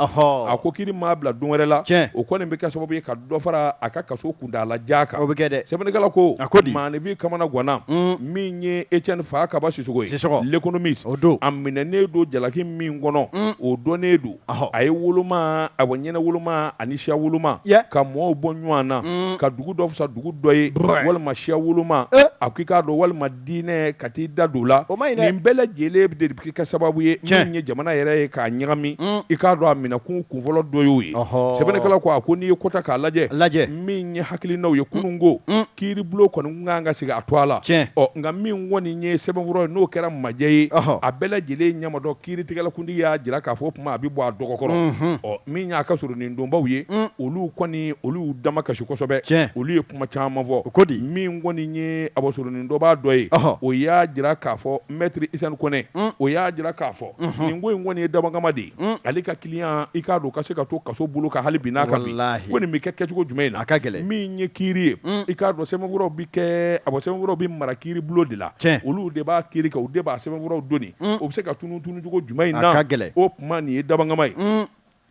a ko kiiri maa bila don wɛrɛ la o kɔni bɛ kɛ sababu ye ka dɔ fara a ka kaso kuntalajan kan o bɛ kɛ dɛ sɛbɛnnikɛla ko maanifin kamana ganna min ye Etienne fa Kaba Sisɔgɔ ye l'économiste a minɛnen don jalaki min kɔnɔ o dɔnnen don a ye woloma a bɔ ɲɛnɛ woloma ani siya woloma ka mɔɔw bɔ ɲɔgɔn na ka dugu dɔ fisa dugu dɔ ye walima siya woloma a ko i k'a dɔn walima diinɛ ka t'i da don la nin bɛɛ lajɛlen de bɛ kɛ sababu ye min ye jamana yɛrɛ ye k'a ɲagami i k'a dɔn a minɛkun kunfɔlɔ dɔ y'o ye sɛbɛnnikɛla ko a ko n'i ye kota k'a lajɛ min ye hakilinaw ye kunun ko kiiribulon kɔni kan ka segin a to a la nka min kɔni ye sɛbɛnfura ye n'o kɛra majɛ ye a bɛɛ lajɛlen ɲamadɔ kiiritigɛlakuntigi y'a jira k'a fɔ o tuma a bɛ bɔ a dɔgɔkɔrɔ min y'a ka sɔrɔ nin donbaw ye olu kɔni olu dama kasi kosɛbɛ olu ye kuma caman fɔ min kɔni ye a bɔ sɔrɔ nin dɔbaa dɔ ye o y'a jira k'a fɔ maître Isani Kone o y'a jira k'a fɔ nin ko in kɔni ye dabangama de ye ale ka client i k'a dɔn ka se ka to kaso bolo ka hali bi n'a ka bi ko nin bɛ kɛ kɛcogo jumɛn in na a ka gɛlɛn min ye kiiri ye i k'a dɔn sɛbɛnfuraw bɛ kɛ a bɔ sɛbɛnfuraw bɛ mara kiiri bulon de la olu de b'a kiiri kɛ u de b'a sɛbɛnfuraw doni o bɛ se ka tunu cogo jumɛn in na o tuma nin ye dabangama ye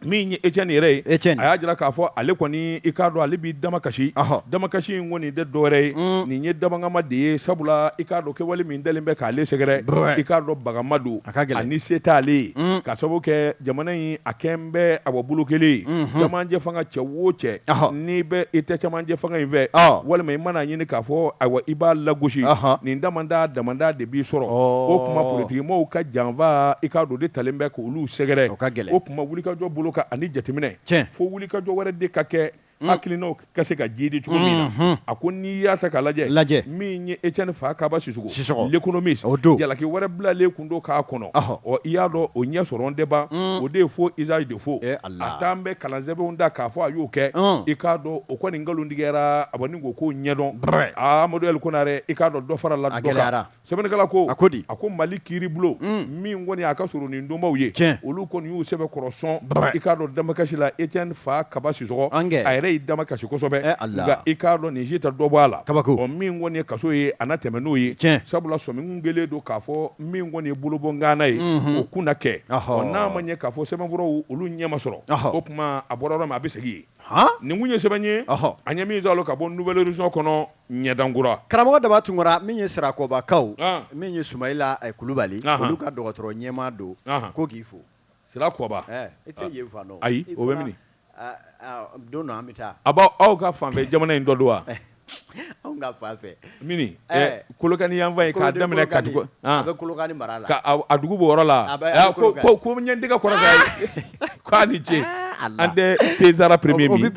min ye Etienne yɛrɛ ye a y'a jira k'a fɔ ale kɔni i k'a dɔn ale b'i dama kasi in kɔni tɛ dɔwɛrɛ ye nin ye dabangama de ye sabula i k'a dɔn kɛwale min dalen bɛ k'ale sɛgɛrɛ i k'a dɔn bagama don ani se t'ale ye ka sababu kɛ jamana in a kɛn bɛ a bɔ bolo kelen ye cɛmancɛ fanga cɛ o cɛ n'i bɛ i tɛ cɛmancɛ fanga in fɛ walima i mana ɲini k'a fɔ ayiwa i b'a lagosi nin damanda de b'i sɔrɔ o tuma politikimɔgɔw ka janfa i k'a dɔn de talen bɛ k'olu sɛgɛrɛ o tuma wulikajɔ bolo ka ani jateminɛ fo wulikajɔ wɛrɛ de ka kɛ hakilinaw ka se ka jidi cogo min na a ko n'i y'a ta k'a lajɛ min ye Etienne fa Kaba Sisɔgɔ l'économiste jalaki wɛrɛ bilalen kun do k'a kɔnɔ i y'a dɔn o ɲɛ sɔrɔ deba o de ye fo Isaac Defo a t'an bɛ kalansɛbɛnw da k'a fɔ a y'o kɛ i k'a dɔn o kɔni nkalon tigɛra a bɔni ko ɲɛdɔn Amadu El Konare i k'a dɔn dɔ fara la dɔ kan sɛbɛnnikɛla ko a ko Mali kiiri bulon min kɔni a ka sɔrɔ nin donbaw ye olu kɔni y'u sɛbɛn kɔrɔsɔn i k'a dɔn damakasi la Etienne fa Kaba Sisɔgɔ a yɛrɛ y'i dama kasi kosɛbɛ nka i k'a dɔn nin si tɛ dɔ bɔ a la min kɔni ye kaso ye a na tɛmɛ n'o ye sabula sɔmin kelen don k'a fɔ min kɔni ye bolobɔngana ye o kunna kɛ n'a ma ɲɛ k'a fɔ sɛbɛnfuraw olu ɲɛ ma sɔrɔ o tuma a bɔra yɔrɔ min a bɛ segin nin kun ye sɛbɛn ye a ɲɛ min sɔrɔ ka bɔ nouvelle région kɔnɔ ɲɛdankura karamɔgɔ Daba Tunkara min ye Sirakɔbakaw min ye Sumayila Kulubali olu ka dɔgɔtɔrɔ ɲɛmaa don ko k'i fo Sirakɔba i tɛ yen fa nɔ ayi o bɛ mini don dɔ an bɛ taa a b'aw ka fanfɛ jamana in dɔ don wa anw ka fanfɛ mini Kolokani yanfan ye k'a daminɛ Katibu a bɛ Kolokani mara la a dugu b'o yɔrɔ la ko ɲɛ tɛ ka kɔrɔ k'a ye k'a ni ce an tɛ Tezara premier min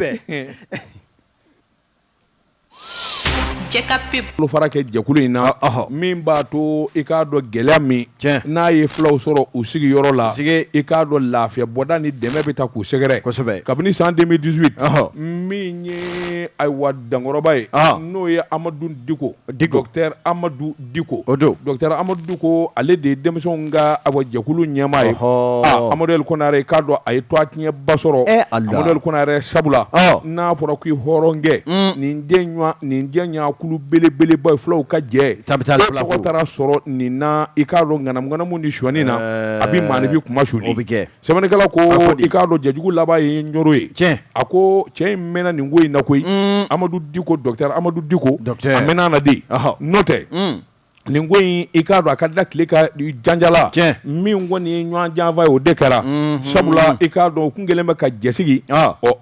fara kɛ jɛkulu in na min b'a to i k'a dɔn gɛlɛya min n'a ye filaw sɔrɔ u sigiyɔrɔ la i k'a dɔn lafiya bɔda ni dɛmɛ bɛ ta k'u sɛgɛrɛ kabini san 2018 min ye ayiwa dankɔrɔba ye n'o ye Amadu Diko docteur Amadu Diko docteur Amadu Diko ale de ye denmisɛnw ka jɛkulu ɲɛmaa ye Amadu El Konare i k'a dɔn a ye tɔgɔtiɲɛba sɔrɔ Amadu El Konare sabula n'a fɔra k'i hɔrɔnkɛ nin den ɲa kulu belebeleba fulaw ka jɛ tɔgɔ taara sɔrɔ nin na i k'a dɔn ŋanamu ni suwani na a bɛ maanifin kuma suli sɛbɛnnikɛla ko i k'a dɔn jɛjugu laban ye ɲɔro ye a ko cɛ in mɛnna nin ko in na koyi Amadu Diko docteur Amadu Diko a mɛnna na de n'o tɛ nin ko in i k'a dɔn a ka da tile ka janjala min kɔni ye ɲɔgɔn janfa ye o de kɛra sabula i k'a dɔn o kun kelen bɛ ka jɛsigi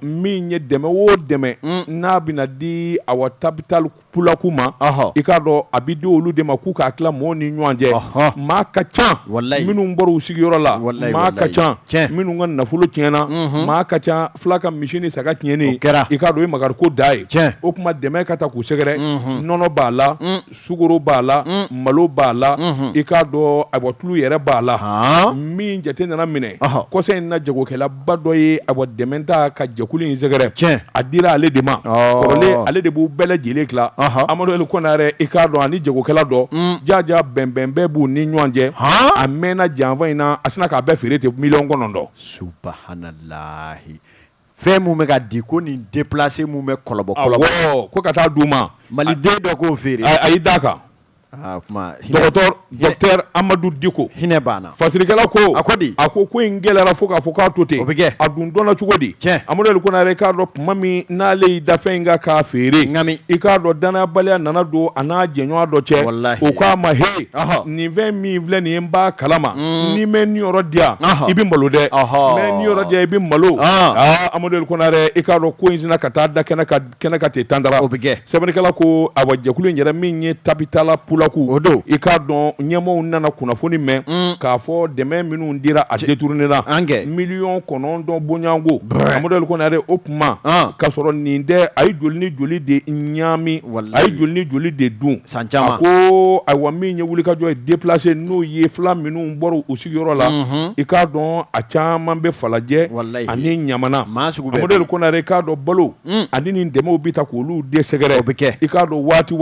min ye dɛmɛ o dɛmɛ n'a bɛna di awa tabital pulaku ma i k'a dɔn a bɛ di olu de ma k'u k'a tila mɔgɔw ni ɲɔgɔn cɛ maa ka ca minnu bɔra u sigiyɔrɔ la maa ka ca minnu ka nafolo tiɲɛna maa ka ca fila ka misi ni saga tiɲɛni i k'a dɔn o ye magariko da ye o tuma dɛmɛ ka taa k'u sɛgɛrɛ nɔnɔ b'a la sukoro b'a la malo b'a la i k'a dɔn a tulu yɛrɛ b'a la min jate nana minɛ kɔsa in na jagokɛlaba dɔ ye a dɛmɛ ta ka jɛkulu in sɛgɛrɛ a dira ale de ma kɔrɔlen ale de b'u bɛɛ lajɛlen tila Amadu El Konare i k'a dɔn ani jagokɛla dɔ jaja bɛnbɛn bɛɛ b'u ni ɲɔgɔn cɛ a mɛnna janfa in na a sina k'a bɛɛ feere ten $1,000,000 subhanalahi fɛn mun bɛ ka di ko nin déplacer mun bɛ kɔlɔbɔ ko ka taa d'u ma maliden dɔ k'o feere a y'i da kan Docteur Amadou Diko hinɛ banna fasirikɛla ko a ko in gɛlɛyara fo k'a fɔ k'a to ten o bɛ kɛ a dun dɔnna cogo di Amadu El Konare k'a dɔn tuma min n'ale y'i da fɛn in kan k'a feere i k'a dɔn danayabaliya nana don a n'a jɛɲɔgɔn dɔ cɛ o k'a ma nin fɛn min filɛ nin ye n b'a kalama n'i mɛ nin yɔrɔ di yan i bɛ malo dɛ mɛ nin yɔrɔ di yan i bɛ malo Amadu El Konare i k'a dɔn ko in sina ka taa da kɛnɛ ka ten tandara o bɛ kɛ sɛbɛnnikɛla ko a jɛkulu in yɛrɛ min ye tabitala pulaku o don i k'a dɔn ɲɛmɔgɔw nana kunnafoni mɛn k'a fɔ dɛmɛ minnu dira a détournera $9,000,000 bɔɲɔgɔnko Amadu El Konare o tuma k'a sɔrɔ nin tɛ a ye joli ni joli de ɲaami a ye joli ni joli de dun a ko ayiwa min ye wulikajɔ ye déplacé n'o ye fila minnu bɔra u sigiyɔrɔ la i k'a dɔn a caman bɛ falajɛ ani ɲamana Amadu El Konare k'a dɔn balo ani nin dɛmɛw bɛ ta k'olu de sɛgɛrɛ i k'a dɔn waati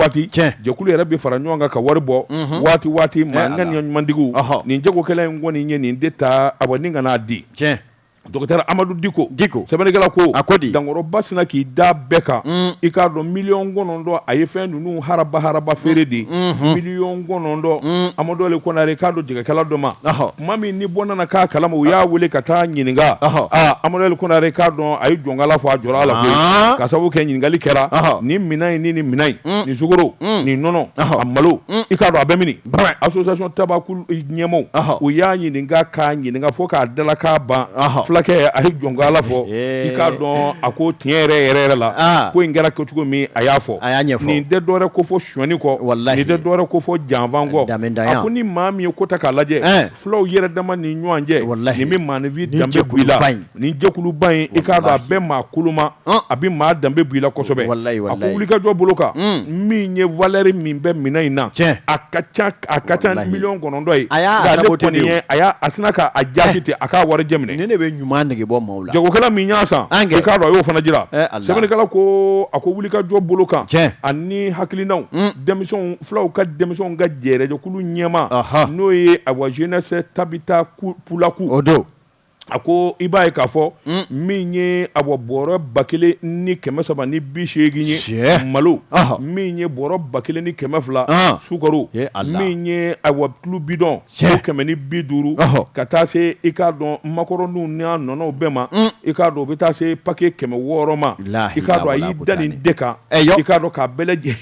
jɛkulu yɛrɛ bɛ fara ɲɔgɔn kan ka wari bɔ waati maa ŋaniya ɲumantigiw nin jagokɛla in kɔni ye nin de ta ni ka n'a di Docteur Amadou Diko sɛbɛnnikɛla ko dankɔrɔba sina k'i da bɛɛ kan i k'a dɔn $1,000,000 a ye fɛn ninnu haraba feere de $1,000,000 Amadu El Konare k'a dɔn jɛgɛkɛla dɔ ma tuma min ni bɔ nana k'a kalama u y'a wele ka taa ɲininka Amadu El Konare k'a dɔn a ye jɔnkala fɔ a jɔra a la koyi ka sababu kɛ ɲininkali kɛra nin minɛn in nin minɛn nin sukoro nin nɔnɔ a malo i k'a dɔn a bɛ mini association tabaku ɲɛmɔgɔw u y'a ɲininka fo k'a dala k'a ban fulakɛ a ye jɔnkala fɔ i k'a dɔn a ko tiɲɛ yɛrɛ la ko in kɛra kɛcogo min a y'a fɔ nin tɛ dɔwɛrɛ ko fɔ suɲɛni kɔ nin tɛ dɔwɛrɛ ko fɔ janfan kɔ a ko ni maa min ye ko ta k'a lajɛ fulaw yɛrɛ dama ni ɲɔgɔn cɛ nin bɛ maanifin danbe bɔ i la nin jɛkuluba in i k'a dɔn a bɛ maa koloma a bɛ maa danbe bɔ i la kosɛbɛ a ko wulikajɔ bolo kan min ye valeur min bɛ minɛn in na a ka ca $9,000,000 ye a sina k'a jaasi ten a k'a wari jɛ minɛ ɲuman nege bɔ maaw la jagokɛla min y'a san i k'a dɔn a y'o fana jira sɛbɛnnikɛla ko a ko wulikajɔ bolo kan ani hakilinaw fulaw ka denmisɛnw ka jɛrɛjɛkulu ɲɛma n'o ye a jeunesse tabita pulaku o don a ko i b'a ye k'a fɔ min ye bɔrɔ 1,380 ye malo min ye bɔrɔ 1,200 sukaro min ye tulu bidɔn 150 ka taa se i k'a dɔn makɔrɔniw n'a nɔnɔw bɛɛ ma i k'a dɔn o bɛ taa se paquet 600 ma i k'a dɔn a y'i da nin de kan i k'a dɔn k'a bɛɛ lajɛlen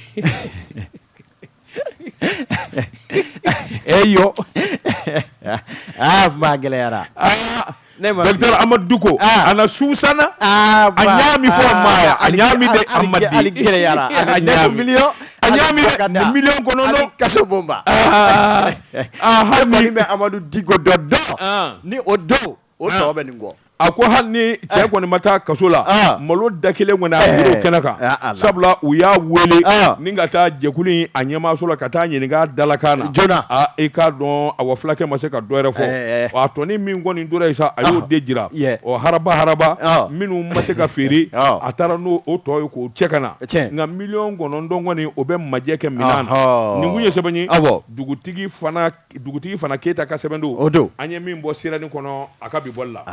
ma gɛlɛyara Docteur Amadou Diko ana susana a ɲaami fɔ maaya a ɲaami de Amadi ali gɛlɛyara a ɲaami $1,000,000 kɔnɔ kaso bomba hali bɛ Amadou Diko dɔ ni o don o tɔ bɛ nin kɔ a ko hali ni cɛ kɔni ma taa kaso la malo da kelen kɔni a biro kɛnɛ kan sabula u y'a wele ni ka taa jɛkulu in a ɲɛmaaso la ka taa ɲininka dalakan na joona i k'a dɔn a fulakɛ ma se ka dɔ yɛrɛ fɔ a tɔni min kɔni tora yen sa a y'o de jira haraba minnu ma se ka feere a taara n'o tɔ ye k'o cɛ ka na nka $9,000,000 kɔni o bɛ majɛ kɛ minɛn na nin kun ye sɛbɛn ye dugutigi fana Keyita ka sɛbɛn don an ye min bɔ sirani kɔnɔ a ka bi bɔli la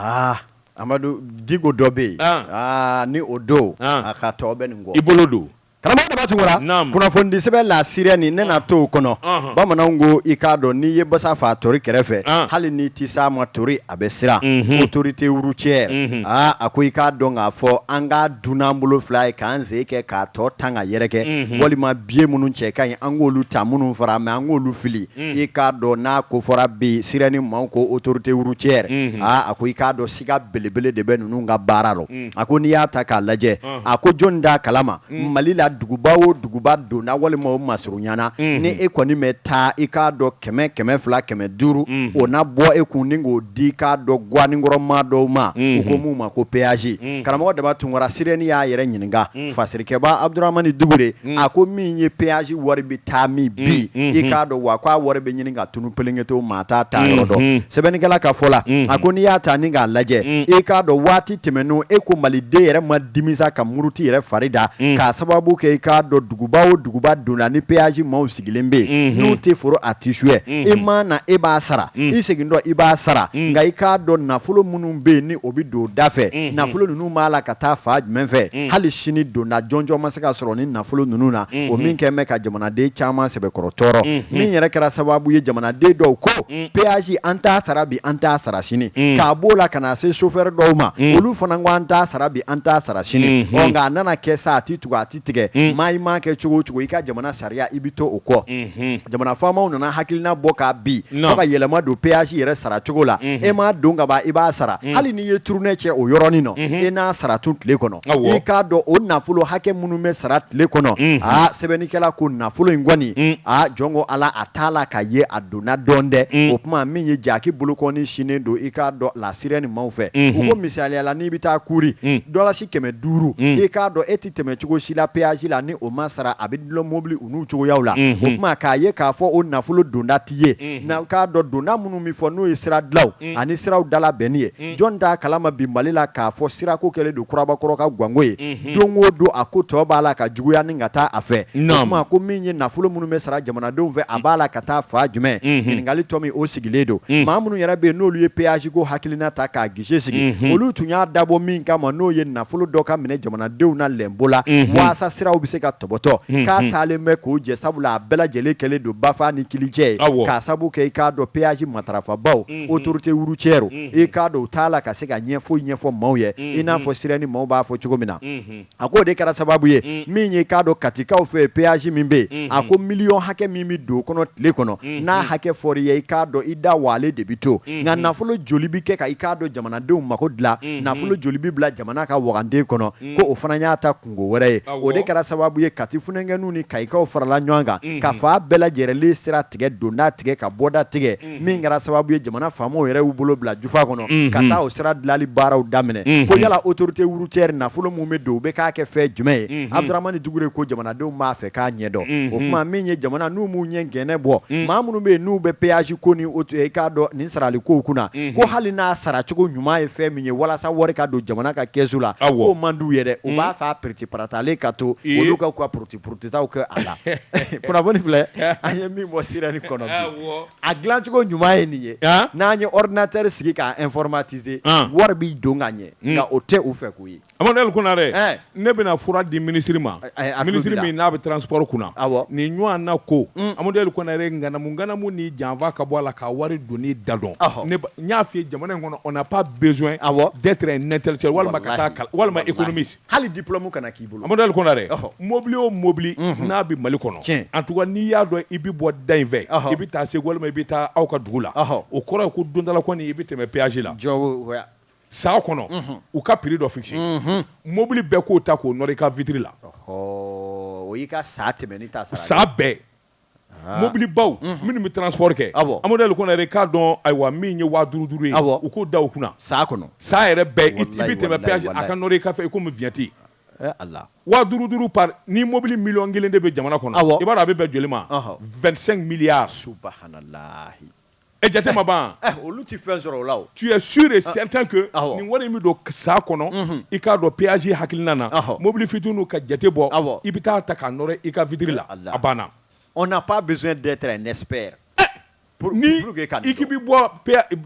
Amadu Diko dɔ bɛ yen ni o don a ka tɔ bɛ nin kɔ i bolo don karamɔgɔ daba tun wara kunnafoni sɛbɛn la siriya ni ne na to kono bamananw ko i k'a dɔn n'i ye basa fa tori kɛrɛfɛ hali n'i ti s'a ma tori a bɛ siran autorité routière a ko i k'a dɔn k'a fɔ an ka dunan bolo fila ye k'an sen kɛ k'a tɔ tan ka yɛrɛkɛ walima biye minnu cɛ ka ɲi an k'olu ta minnu fara mais an k'olu fili i k'a dɔn n'a ko fɔra bi siriya ni maaw ko autorité routière a ko i k'a dɔn siga belebele de bɛ ninnu ka baara rɔ a ko n'i y'a ta k'a lajɛ a ko jɔnni d'a kalama Mali la duguba o duguba donna walima o masurunyana ni e kɔni mɛ taa i k'a dɔn 100 200 500 o na bɔ e kun ni k'o di k'a dɔn guaninkɔrɔmaa dɔw ma u ko mun ma ko péage karamɔgɔ daba tunkara sireni y'a yɛrɛ ɲininka fasirikɛba Abdurahmani Dugure a ko min ye péage wari bɛ taa min bi i k'a dɔn wa k'a wari bɛ ɲini ka tunu pelengeto maa t'a ta yɔrɔ dɔn sɛbɛnnikɛla ka fɔ la a ko n'i y'a ta ni k'a lajɛ i k'a dɔn waati tɛmɛnnu e ko Maliden yɛrɛ ma dimisa ka muruti yɛrɛ fari da k'a sababu kɛ i k'a dɔn duguba o duguba donna ni péage maaw sigilen bɛ yen n'u tɛ foro a ti suyɛ i ma na e b'a sara i segin dɔ i b'a sara nka i k'a dɔn nafolo minnu bɛ yen ni o bɛ don da fɛ nafolo ninnu b'a la ka taa fa jumɛn fɛ hali sini donna jɔnjɔn ma se ka sɔrɔ ni nafolo ninnu na o min kɛ mɛ ka jamanaden caman sɛbɛkɔrɔ tɔɔrɔ min yɛrɛ kɛra sababu ye jamanaden dɔw ko péage an t'a sara bi an t'a sara sini k'a b'o la ka na se chauffeur dɔw ma olu fana ko an t'a sara bi an t'a sara sini nka a nana kɛ sa a ti tugu a ti tigɛ maa i m'a kɛ cogo o cogo i ka jamana sariya i bɛ to o kɔ jamana faamaw nana hakilina bɔ k'a bi fo ka yɛlɛma don péage yɛrɛ sara cogo la e m'a don ka ban i b'a sara hali n'i ye turunɛ cɛ o yɔrɔnin nɔ e n'a sara tun tile kɔnɔ i k'a dɔn o nafolo hakɛ minnu bɛ sara tile kɔnɔ sɛbɛnnikɛla ko nafolo in kɔni jɔn ko Ala a t'a la ka ye a donna dɔn dɛ o tuma min ye jaki bolokɔni sinen don i k'a dɔn la sirɛni maaw fɛ u ko misaliya la n'i bɛ taa kuri dɔlasi 500 i k'a dɔn e tɛ tɛmɛ cogo si la péage la ni o ma sara a bɛ dulon mobili u n'u cogoyaw la o tuma k'a ye k'a fɔ o nafolo donda ti ye na k'a dɔn donda minnu min fɔ n'o ye sira dilaw ani siraw dala bɛnni ye jɔn t'a kalama bi Mali la k'a fɔ sirako kɛlen don kurabakɔrɔ ka gwango ye don o don a ko tɔ b'a la ka juguya ni ka taa a fɛ o tuma ko min ye nafolo minnu bɛ sara jamanadenw fɛ a b'a la ka taa fa jumɛn ɲininkali tɔ min o sigilen don maa minnu yɛrɛ bɛ yen n'olu ye péage ko hakilina ta k'a gise sigi olu tun y'a dabɔ min kama n'o ye nafolo dɔ ka minɛ jamanadenw na lɛnpo la waasa siraw bɛ se ka tɔbɔtɔ k'a taalen bɛ k'o jɛ sabula a bɛɛ lajɛlen kɛlen don bafa ni kilicɛ ye k'a sabu kɛ i k'a dɔn péage matarafabaw autorité routière i k'a dɔn u t'a la ka se ka ɲɛfɔ maaw ye i n'a fɔ sirɛni maaw b'a fɔ cogo min na a ko de kɛra sababu ye min ye k'a dɔn katikaw fɛ péage min bɛ yen a ko miliyɔn hakɛ min bɛ don o kɔnɔ tile kɔnɔ n'a hakɛ fɔr'i ye i k'a dɔn i da wale de bɛ to nka nafolo joli bɛ kɛ ka i k'a dɔn jamanadenw mago dilan nafolo joli bɛ bila jamana ka waganden kɔnɔ ko o fana y'a ta kungo wɛrɛ ye o de kɛra sababu ye kati funɛnkɛninw ni kayikaw farala ɲɔgɔn kan ka fa bɛɛ lajɛlen sira tigɛ donda tigɛ ka bɔda tigɛ min kɛra sababu ye jamana faamaw yɛrɛ y'u bolo bila jufa kɔnɔ ka taa o sira dilali baaraw daminɛ ko yala autorité routière nafolo mun bɛ don u bɛ k'a kɛ fɛn jumɛn ye Abdurahmani Dugure ko jamanadenw b'a fɛ k'a ɲɛdɔn o tuma min ye jamana n'u m'u ɲɛ gɛnɛ bɔ maa minnu bɛ yen n'u bɛ péage ko ni i k'a dɔn nin sarali kow kunna ko hali n'a sara cogo ɲuman ye fɛn min ye walasa wari ka don jamana ka kɛsu la k'o man d'u ye dɛ u b'a fɛ a pereti paratalen ka to olu ka purutitaw kɛ a la kunnafoni filɛ an ye min bɔ sirani kɔnɔ bi a dilancogo ɲuman ye nin ye n'an ye ordinateur sigi k'a informatiser wari b'i don ka ɲɛ nka o tɛ u fɛ k'o ye Amadou Konare ne bɛna fura di ministre ma ministre min n'a bɛ transport kunna nin ɲɔgɔn na ko Amadou Konare nganamu ni janfa ka bɔ a la ka wari donni da dɔn n y'a f'i ye jamana in kɔnɔ on n'a pas besoin d'être un intellectuel walima ka taa walima économiste hali diplôme kana k'i bolo Amadou Konare mobili o mobili n'a bɛ Mali kɔnɔ en tout cas n'i y'a dɔn i bɛ bɔ da in fɛ i bɛ taa Segu walima i bɛ taa aw ka dugu la o kɔrɔ ye ko don dɔ la kɔni i bɛ tɛmɛ péage la san kɔnɔ u ka prix dɔ fixe mobili bɛɛ k'o ta k'o nɔrɔ i ka vitre la o y'i ka sa tɛmɛni ta sara sa bɛɛ mobili baw minnu bɛ transport kɛ Amadou Konare k'a dɔn ayiwa min ye 5000 ye u k'o da u kunna sa kɔnɔ sa yɛrɛ bɛɛ i bɛ tɛmɛ péage a ka nɔrɔ i ka fɛ i komi vignette Allah 5000 par ni mobili miliyɔn 1 de bɛ jamana kɔnɔ i b'a dɔn a bɛ bɛn joli ma 25 milliards subhanallah e jate ma ban olu ti fɛn sɔrɔ o la tu es sûr et certain que nin wari min don sa kɔnɔ i k'a dɔn péage hakilina na mobili fitiniw ka jate bɔ i bɛ taa ta k'a nɔrɔ i ka vitre la a banna on n'a pas besoin d'être un expert ni i k'i bɛ bɔ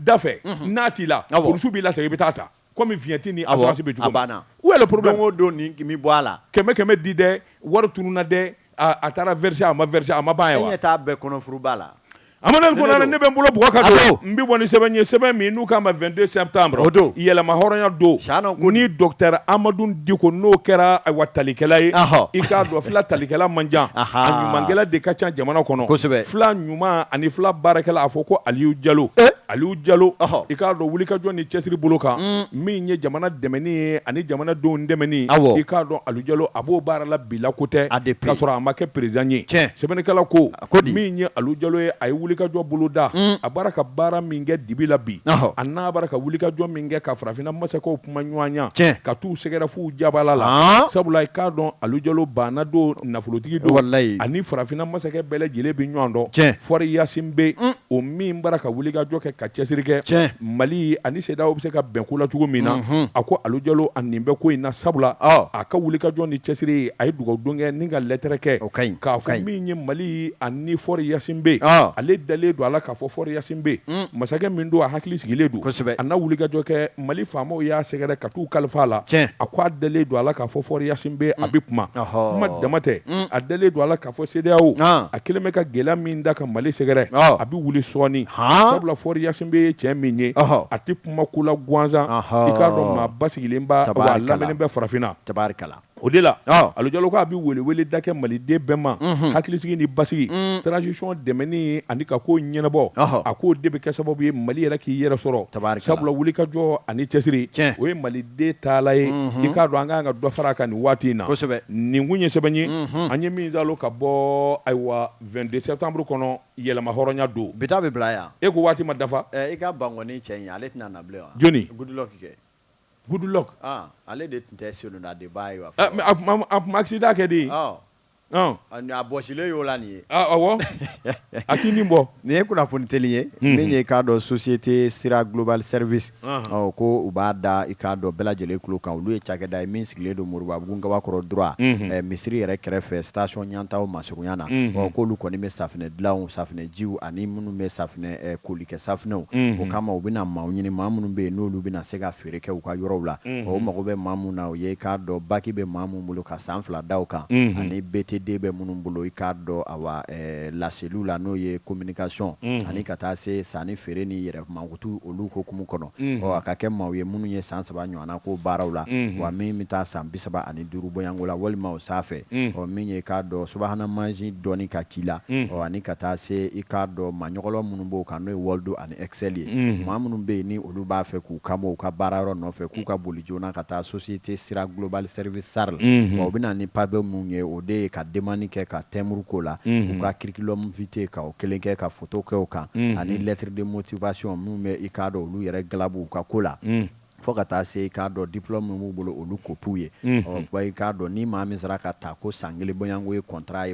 da fɛ n'a t'i la police b'i lasegin i bɛ taa ta comme vienti ni assurance be jugo où est le problème dongo do ni mi bo ala keme di de war tununa de a tara verser ama ba ya wa eta be kono furu bala Amadou Konare ne be mbolo bwaka do mbi woni sebe mi nu kama 22 septembre yela ma horonya do ni docteur Amadou Diko no kera wa talikela yi ika do fla talikela manja anyu mangela de kacha jamana kono fla nyuma ani fla barakela afoko Aliou Diallo ika do wuli ka joni chesiri boloka mi nye jamana demeni ani jamana do ndemeni ika do Aliou Diallo abo barala bila kote ka sura amake president yi sebe ne kala ko mi nye Aliou Diallo ay wuli ka jɔ boloda a baraka bara min kɛ dibi la bi a n'a baraka wuli ka jɔ min kɛ ka farafina masakɛw kuma ɲɔgɔnya ka t'u sɛgɛrɛ f'u jabala la sabula i k'a dɔn Aliou Diallo banna do nafolotigi do ani farafina masakɛ bɛɛ lajɛlen bɛ ɲɔgɔn dɔn Fɔri Yasin bɛ o min baraka wuli ka jɔ kɛ ka cɛsiri kɛ Mali ani CEDEAO bɛ se ka bɛn ko la cogo min na a ko Aliou Diallo a nin bɛ ko in na sabula a ka wuli ka jɔ ni cɛsiri a ye dugawu kɛ ni ka lettre kɛ k'a fɔ min ye Mali ani Fɔri Yasin bɛ ale dalen do ala k'a fɔ Fɔri Yasin bɛ masakɛ min do a hakili sigilen do a n'a wuli ka jɔ kɛ Mali faamaw y'a sɛgɛrɛ ka t'u kalifa la a ko a dalen do ala k'a fɔ Fɔri Yasin bɛ a bɛ kuma dama tɛ a dalen do ala k'a fɔ CEDEAO a kelen bɛ ka gɛlɛya min da ka Mali sɛgɛrɛ a bɛ wuli sɔɔni sabula Fɔri Yasin bɛ cɛ min ye a tɛ kuma ko la gansan i k'a dɔn maa basigilen ba wa a lamɛnnen bɛ farafinna o de la Aliou Diallo ko a bɛ wele da kɛ maliden bɛɛ ma hakilisigi ni basigi transition dɛmɛni ani ka ko ɲɛnabɔ a k'o de bɛ kɛ sababu ye Mali yɛrɛ k'i yɛrɛ sɔrɔ sabula wuli ka jɔ ani cɛsiri o ye maliden taala ye i k'a dɔn an kan ka dɔ fara a kan nin waati in na nin kun ye sɛbɛn ye an ye min zalo ka bɔ ayiwa 22 septembre kɔnɔ yɛlɛma hɔrɔnya don bi ta bɛ bila yan e ko waati ma dafa i ka bangɔni cɛ in ale tɛna na bilen wa joni Goodluck ale de tun tɛ senuna de b'a ye wa a tun accident kɛ de a bɔsilen y'o la nin ye awɔ a k'i nin bɔ nin ye kunnafoni teli ye min ye i k'a dɔn société Sira Global Service ko u b'a da i k'a dɔn bɛɛ lajɛlen kulo kan olu ye cakɛda ye min sigilen don Moribabugu Gabakɔrɔ droit misiri yɛrɛ kɛrɛfɛ station ɲantaw masurunya na k'olu kɔni bɛ safinɛ dilanw safinɛjiw ani minnu bɛ safinɛ kolikɛ safinɛw o kama u bɛna maaw ɲini maa minnu bɛ yen n'olu bɛna se ka feere kɛ u ka yɔrɔw la o mago bɛ maa minnu na o ye i k'a dɔn baki bɛ maa minnu bolo ka san 2 da o kan ani BTD bɛ minnu bolo i k'a dɔn awa laseliw la n'o ye communication ani ka taa se sanni feere ni yɛrɛ mankutu olu hokumu kɔnɔ a ka kɛ maaw ye minnu ye san 3 ɲɔgɔnna ko baaraw la wa min bɛ taa san 35 bɔɲanko la walima o sanfɛ min ye i k'a dɔn subahana mansi dɔɔni ka k'i la ani ka taa se i k'a dɔn maɲɔgɔlɔ minnu b'o kan n'o ye Waldo ani Excel ye maa minnu bɛ yen ni olu b'a fɛ k'u kama u ka baarayɔrɔ nɔfɛ k'u ka boli joona ka taa société Sira Global Service SAR la u bɛna ni papier mun ye o de ye ka demande kɛ ka timbre ko la u ka curriculum vitae ka o kelen kɛ ka photo kɛ o kan ani lettre de motivation minnu bɛ i k'a dɔn olu yɛrɛ galabu u ka ko la fo ka taa se i k'a dɔn diplôme min b'u bolo olu kopiw ye i k'a dɔn ni maa min sera ka ta ko san 1 bɔɲanko ye contrat ye